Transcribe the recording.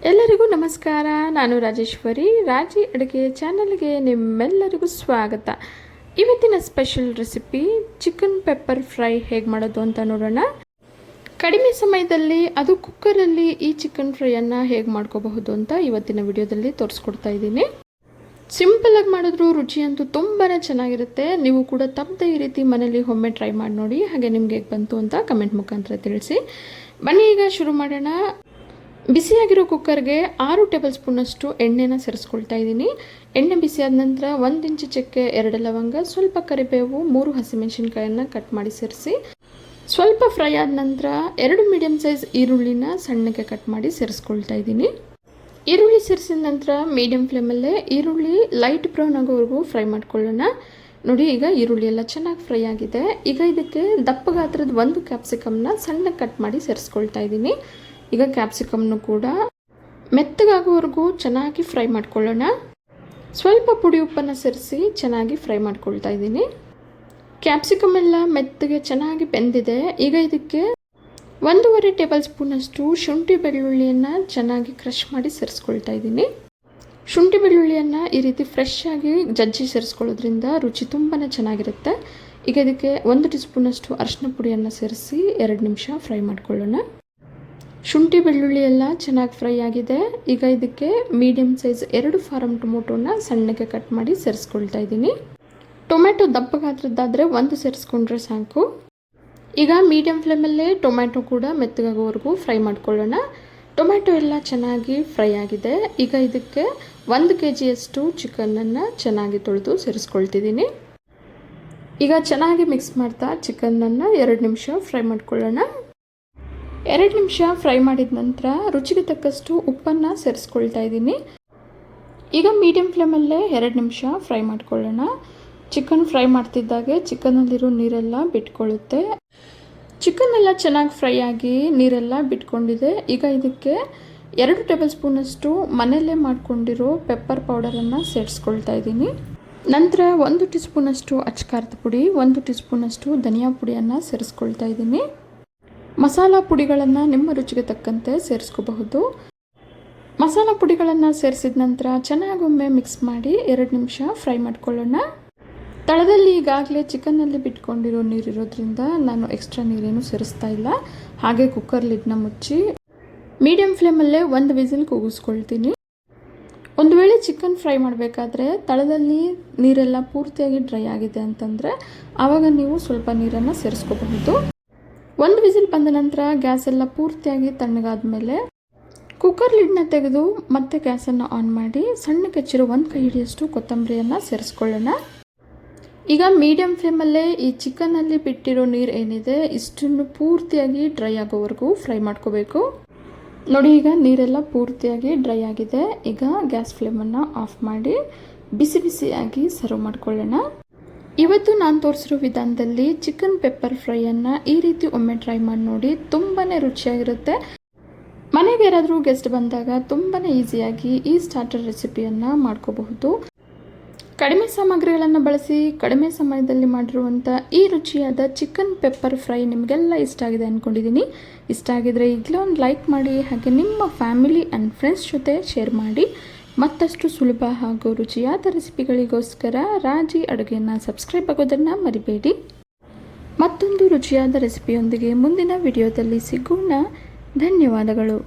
ಎಲ್ಲರಿಗೂ ನಮಸ್ಕಾರ. ನಾನು ರಾಜೇಶ್ವರಿ. ರಾಜಿ ಅಡುಗೆ ಚಾನಲ್ಗೆ ನಿಮ್ಮೆಲ್ಲರಿಗೂ ಸ್ವಾಗತ. ಇವತ್ತಿನ special recipe chicken pepper fry ಹೇಗೆ ಮಾಡೋದು ಅಂತ ನೋಡೋಣ. ಕಡಿಮೆ ಸಮಯದಲ್ಲಿ ಅದು ಕುಕ್ಕರಲ್ಲಿ ಈ ಚಿಕನ್ ಫ್ರೈಯನ್ನು ಹೇಗೆ ಮಾಡ್ಕೋಬಹುದು ಅಂತ ಇವತ್ತಿನ ವಿಡಿಯೋದಲ್ಲಿ ತೋರಿಸ್ಕೊಡ್ತಾ ಇದ್ದೀನಿ. ಸಿಂಪಲಾಗಿ ಮಾಡಿದ್ರು ರುಚಿ ಅಂತೂ ತುಂಬಾ ಚೆನ್ನಾಗಿರುತ್ತೆ. ನೀವು ಕೂಡ ತಪ್ಪದೆ ಈ ರೀತಿ ಮನೇಲಿ ಒಮ್ಮೆ ಟ್ರೈ ಮಾಡಿ ನೋಡಿ. ಹಾಗೆ ನಿಮ್ಗೆ ಹೇಗೆ ಬಂತು ಅಂತ ಕಮೆಂಟ್ ಮುಖಾಂತರ ತಿಳಿಸಿ. ಬನ್ನಿ ಈಗ ಶುರು ಮಾಡೋಣ. ಬಿಸಿಯಾಗಿರೋ ಕುಕ್ಕರ್ಗೆ 6 ಟೇಬಲ್ ಸ್ಪೂನಷ್ಟು ಎಣ್ಣೆನ ಸೇರಿಸ್ಕೊಳ್ತಾ ಇದ್ದೀನಿ. ಎಣ್ಣೆ ಬಿಸಿಯಾದ ನಂತರ 1 ಇಂಚು ಚಕ್ಕೆ, 2 ಲವಂಗ, ಸ್ವಲ್ಪ ಕರಿಬೇವು, 3 ಹಸಿಮೆಣಸಿನ್ಕಾಯನ್ನು ಕಟ್ ಮಾಡಿ ಸೇರಿಸಿ ಸ್ವಲ್ಪ ಫ್ರೈ ಆದ ನಂತರ 2 ಮೀಡಿಯಮ್ ಸೈಜ್ ಈರುಳ್ಳಿನ ಸಣ್ಣಗೆ ಕಟ್ ಮಾಡಿ ಸೇರಿಸ್ಕೊಳ್ತಾ ಇದ್ದೀನಿ. ಈರುಳ್ಳಿ ಸೇರಿಸಿದ ನಂತರ ಮೀಡಿಯಮ್ ಫ್ಲೇಮಲ್ಲೇ ಈರುಳ್ಳಿ ಲೈಟ್ ಬ್ರೌನ್ ಆಗೋವರೆಗೂ ಫ್ರೈ ಮಾಡ್ಕೊಳ್ಳೋಣ. ನೋಡಿ, ಈಗ ಈರುಳ್ಳಿ ಎಲ್ಲ ಚೆನ್ನಾಗಿ ಫ್ರೈ ಆಗಿದೆ. ಈಗ ಇದಕ್ಕೆ ದಪ್ಪ ಗಾತ್ರದ 1 ಕ್ಯಾಪ್ಸಿಕಮ್ನ ಸಣ್ಣಗೆ ಕಟ್ ಮಾಡಿ ಸೇರಿಸ್ಕೊಳ್ತಾ ಇದ್ದೀನಿ. ಈಗ ಕ್ಯಾಪ್ಸಿಕಮ್ನು ಕೂಡ ಮೆತ್ತಗಾಗೋವರೆಗೂ ಚೆನ್ನಾಗಿ ಫ್ರೈ ಮಾಡ್ಕೊಳ್ಳೋಣ. ಸ್ವಲ್ಪ ಪುಡಿ ಉಪ್ಪನ್ನು ಸೇರಿಸಿ ಚೆನ್ನಾಗಿ ಫ್ರೈ ಮಾಡ್ಕೊಳ್ತಾ ಇದ್ದೀನಿ. ಕ್ಯಾಪ್ಸಿಕಮ್ ಎಲ್ಲ ಮೆತ್ತಗೆ ಚೆನ್ನಾಗಿ ಬೆಂದಿದೆ. ಈಗ ಇದಕ್ಕೆ 1.5 ಟೇಬಲ್ ಸ್ಪೂನಷ್ಟು ಶುಂಠಿ ಬೆಳ್ಳುಳ್ಳಿಯನ್ನು ಚೆನ್ನಾಗಿ ಕ್ರಷ್ ಮಾಡಿ ಸೇರಿಸ್ಕೊಳ್ತಾ ಇದ್ದೀನಿ. ಶುಂಠಿ ಬೆಳ್ಳುಳ್ಳಿಯನ್ನು ಈ ರೀತಿ ಫ್ರೆಶ್ ಆಗಿ ಜಜ್ಜಿ ಸೇರಿಸ್ಕೊಳ್ಳೋದ್ರಿಂದ ರುಚಿ ತುಂಬಾ ಚೆನ್ನಾಗಿರುತ್ತೆ. ಈಗ ಇದಕ್ಕೆ 1 ಟೀ ಸ್ಪೂನಷ್ಟು ಅರಿಶಿನ ಪುಡಿಯನ್ನು ಸೇರಿಸಿ 2 ನಿಮಿಷ ಫ್ರೈ ಮಾಡ್ಕೊಳ್ಳೋಣ. ಶುಂಠಿ ಬೆಳ್ಳುಳ್ಳಿ ಎಲ್ಲ ಚೆನ್ನಾಗಿ ಫ್ರೈ ಆಗಿದೆ. ಈಗ ಇದಕ್ಕೆ ಮೀಡಿಯಮ್ ಸೈಜ್ 2 ಫಾರಮ್ ಟೊಮೊಟೊನ ಸಣ್ಣಗೆ ಕಟ್ ಮಾಡಿ ಸೇರಿಸ್ಕೊಳ್ತಾ ಇದ್ದೀನಿ. ಟೊಮೆಟೊ ದಪ್ಪ ಗಾತ್ರದ್ದಾದರೆ 1 ಸೇರಿಸ್ಕೊಂಡ್ರೆ ಸಾಕು. ಈಗ ಮೀಡಿಯಮ್ ಫ್ಲೇಮಲ್ಲೇ ಟೊಮೆಟೊ ಕೂಡ ಮೆತ್ತಗಾಗೋವರೆಗೂ ಫ್ರೈ ಮಾಡ್ಕೊಳ್ಳೋಣ. ಟೊಮೆಟೊ ಎಲ್ಲ ಚೆನ್ನಾಗಿ ಫ್ರೈ ಆಗಿದೆ. ಈಗ ಇದಕ್ಕೆ 1 kgಯಷ್ಟು ಚಿಕನನ್ನು ಚೆನ್ನಾಗಿ ತೊಳೆದು ಸೇರಿಸ್ಕೊಳ್ತಿದ್ದೀನಿ. ಈಗ ಚೆನ್ನಾಗಿ ಮಿಕ್ಸ್ ಮಾಡ್ತಾ ಚಿಕನನ್ನು 2 ನಿಮಿಷ ಫ್ರೈ ಮಾಡ್ಕೊಳ್ಳೋಣ. 2 ನಿಮಿಷ ಫ್ರೈ ಮಾಡಿದ ನಂತರ ರುಚಿಗೆ ತಕ್ಕಷ್ಟು ಉಪ್ಪನ್ನು ಸೇರಿಸ್ಕೊಳ್ತಾ ಇದ್ದೀನಿ. ಈಗ ಮೀಡಿಯಮ್ ಫ್ಲೇಮಲ್ಲೇ 2 ನಿಮಿಷ ಫ್ರೈ ಮಾಡ್ಕೊಳ್ಳೋಣ. ಚಿಕನ್ ಫ್ರೈ ಮಾಡ್ತಿದ್ದಾಗೆ ಚಿಕನ್ನಲ್ಲಿರೋ ನೀರೆಲ್ಲ ಬಿಟ್ಕೊಳ್ಳುತ್ತೆ. ಚಿಕನ್ ಎಲ್ಲ ಚೆನ್ನಾಗಿ ಫ್ರೈ ಆಗಿ ನೀರೆಲ್ಲ ಬಿಟ್ಕೊಂಡಿದೆ. ಈಗ ಇದಕ್ಕೆ 2 ಟೇಬಲ್ ಸ್ಪೂನಷ್ಟು ಮನೆಯಲ್ಲೇ ಮಾಡ್ಕೊಂಡಿರೋ ಪೆಪ್ಪರ್ ಪೌಡರನ್ನು ಸೇರಿಸ್ಕೊಳ್ತಾ ಇದ್ದೀನಿ. ನಂತರ 1 ಟೀ ಸ್ಪೂನಷ್ಟು ಅಚ್ಚಕಾರದ ಪುಡಿ, 1 ಟೀ ಸ್ಪೂನಷ್ಟು ಧನಿಯಾ ಪುಡಿಯನ್ನು ಸೇರಿಸ್ಕೊಳ್ತಾ ಇದ್ದೀನಿ. ಮಸಾಲ ಪುಡಿಗಳನ್ನು ನಿಮ್ಮ ರುಚಿಗೆ ತಕ್ಕಂತೆ ಸೇರಿಸ್ಕೋಬಹುದು. ಮಸಾಲ ಪುಡಿಗಳನ್ನು ಸೇರಿಸಿದ ನಂತರ ಚೆನ್ನಾಗೊಮ್ಮೆ ಮಿಕ್ಸ್ ಮಾಡಿ 2 ನಿಮಿಷ ಫ್ರೈ ಮಾಡ್ಕೊಳ್ಳೋಣ. ತಳದಲ್ಲಿ ಈಗಾಗಲೇ ಚಿಕನ್ನಲ್ಲಿ ಬಿಟ್ಕೊಂಡಿರೋ ನೀರಿರೋದ್ರಿಂದ ನಾನು ಎಕ್ಸ್ಟ್ರಾ ನೀರೇನು ಸೇರಿಸ್ತಾ ಇಲ್ಲ. ಹಾಗೆ ಕುಕ್ಕರ್ ಲಿಡ್ನ ಮುಚ್ಚಿ ಮೀಡಿಯಮ್ ಫ್ಲೇಮಲ್ಲೇ 1 ವಿಸಿಲ್ ಕೂಗಿಸ್ಕೊಳ್ತೀನಿ. ಒಂದು ವೇಳೆ ಚಿಕನ್ ಫ್ರೈ ಮಾಡಬೇಕಾದ್ರೆ ತಳದಲ್ಲಿ ನೀರೆಲ್ಲ ಪೂರ್ತಿಯಾಗಿ ಡ್ರೈ ಆಗಿದೆ ಅಂತಂದರೆ ಆವಾಗ ನೀವು ಸ್ವಲ್ಪ ನೀರನ್ನು ಸೇರಿಸ್ಕೋಬಹುದು. 1 ವಿಸಿಲ್ ಬಂದ ನಂತರ ಗ್ಯಾಸ್ ಎಲ್ಲ ಪೂರ್ತಿಯಾಗಿ ತಣ್ಣಗಾದ ಮೇಲೆ ಕುಕ್ಕರ್ ಲಿಡ್ನ ತೆಗೆದು ಮತ್ತೆ ಗ್ಯಾಸನ್ನು ಆನ್ ಮಾಡಿ ಸಣ್ಣಗೆ ಹೆಚ್ಚಿರೋ 1 ಕೈ ಹಿಡಿಯಷ್ಟು ಕೊತ್ತಂಬರಿಯನ್ನು ಸೇರಿಸ್ಕೊಳ್ಳೋಣ. ಈಗ ಮೀಡಿಯಮ್ ಫ್ಲೇಮಲ್ಲೇ ಈ ಚಿಕನ್ನಲ್ಲಿ ಬಿಟ್ಟಿರೋ ನೀರು ಏನಿದೆ ಇಷ್ಟನ್ನು ಪೂರ್ತಿಯಾಗಿ ಡ್ರೈ ಆಗೋವರೆಗೂ ಫ್ರೈ ಮಾಡ್ಕೋಬೇಕು. ನೋಡಿ, ಈಗ ನೀರೆಲ್ಲ ಪೂರ್ತಿಯಾಗಿ ಡ್ರೈ ಆಗಿದೆ. ಈಗ ಗ್ಯಾಸ್ ಫ್ಲೇಮನ್ನು ಆಫ್ ಮಾಡಿ ಬಿಸಿ ಬಿಸಿಯಾಗಿ ಸರ್ವ್ ಮಾಡ್ಕೊಳ್ಳೋಣ. ಇವತ್ತು ನಾನು ತೋರಿಸಿರೋ ವಿಧಾನದಲ್ಲಿ ಚಿಕನ್ ಪೆಪ್ಪರ್ ಫ್ರೈಯನ್ನು ಈ ರೀತಿ ಒಮ್ಮೆ ಟ್ರೈ ಮಾಡಿ ನೋಡಿ. ತುಂಬಾ ರುಚಿಯಾಗಿರುತ್ತೆ. ಮನೆಗೆ ಯಾರಾದರೂ ಗೆಸ್ಟ್ ಬಂದಾಗ ತುಂಬಾ ಈಸಿಯಾಗಿ ಈ ಸ್ಟಾರ್ಟರ್ ರೆಸಿಪಿಯನ್ನು ಮಾಡ್ಕೋಬಹುದು. ಕಡಿಮೆ ಸಾಮಗ್ರಿಗಳನ್ನು ಬಳಸಿ ಕಡಿಮೆ ಸಮಯದಲ್ಲಿ ಮಾಡಿರುವಂಥ ಈ ರುಚಿಯಾದ ಚಿಕನ್ ಪೆಪ್ಪರ್ ಫ್ರೈ ನಿಮಗೆಲ್ಲ ಇಷ್ಟ ಆಗಿದೆ ಅಂದ್ಕೊಂಡಿದ್ದೀನಿ. ಇಷ್ಟ ಆಗಿದರೆ ಈಗಲೇ ಒಂದು ಲೈಕ್ ಮಾಡಿ, ಹಾಗೆ ನಿಮ್ಮ ಫ್ಯಾಮಿಲಿ ಆ್ಯಂಡ್ ಫ್ರೆಂಡ್ಸ್ ಜೊತೆ ಶೇರ್ ಮಾಡಿ. ಮತ್ತಷ್ಟು ಸುಲಭ ಹಾಗೂ ರುಚಿಯಾದ ರೆಸಿಪಿಗಳಿಗೋಸ್ಕರ ರಾಜಿ ಅಡುಗೆಯನ್ನು ಸಬ್ಸ್ಕ್ರೈಬ್ ಆಗೋದನ್ನು ಮರಿಬೇಡಿ. ಮತ್ತೊಂದು ರುಚಿಯಾದ ರೆಸಿಪಿಯೊಂದಿಗೆ ಮುಂದಿನ ವಿಡಿಯೋದಲ್ಲಿ ಸಿಗೋಣ. ಧನ್ಯವಾದಗಳು.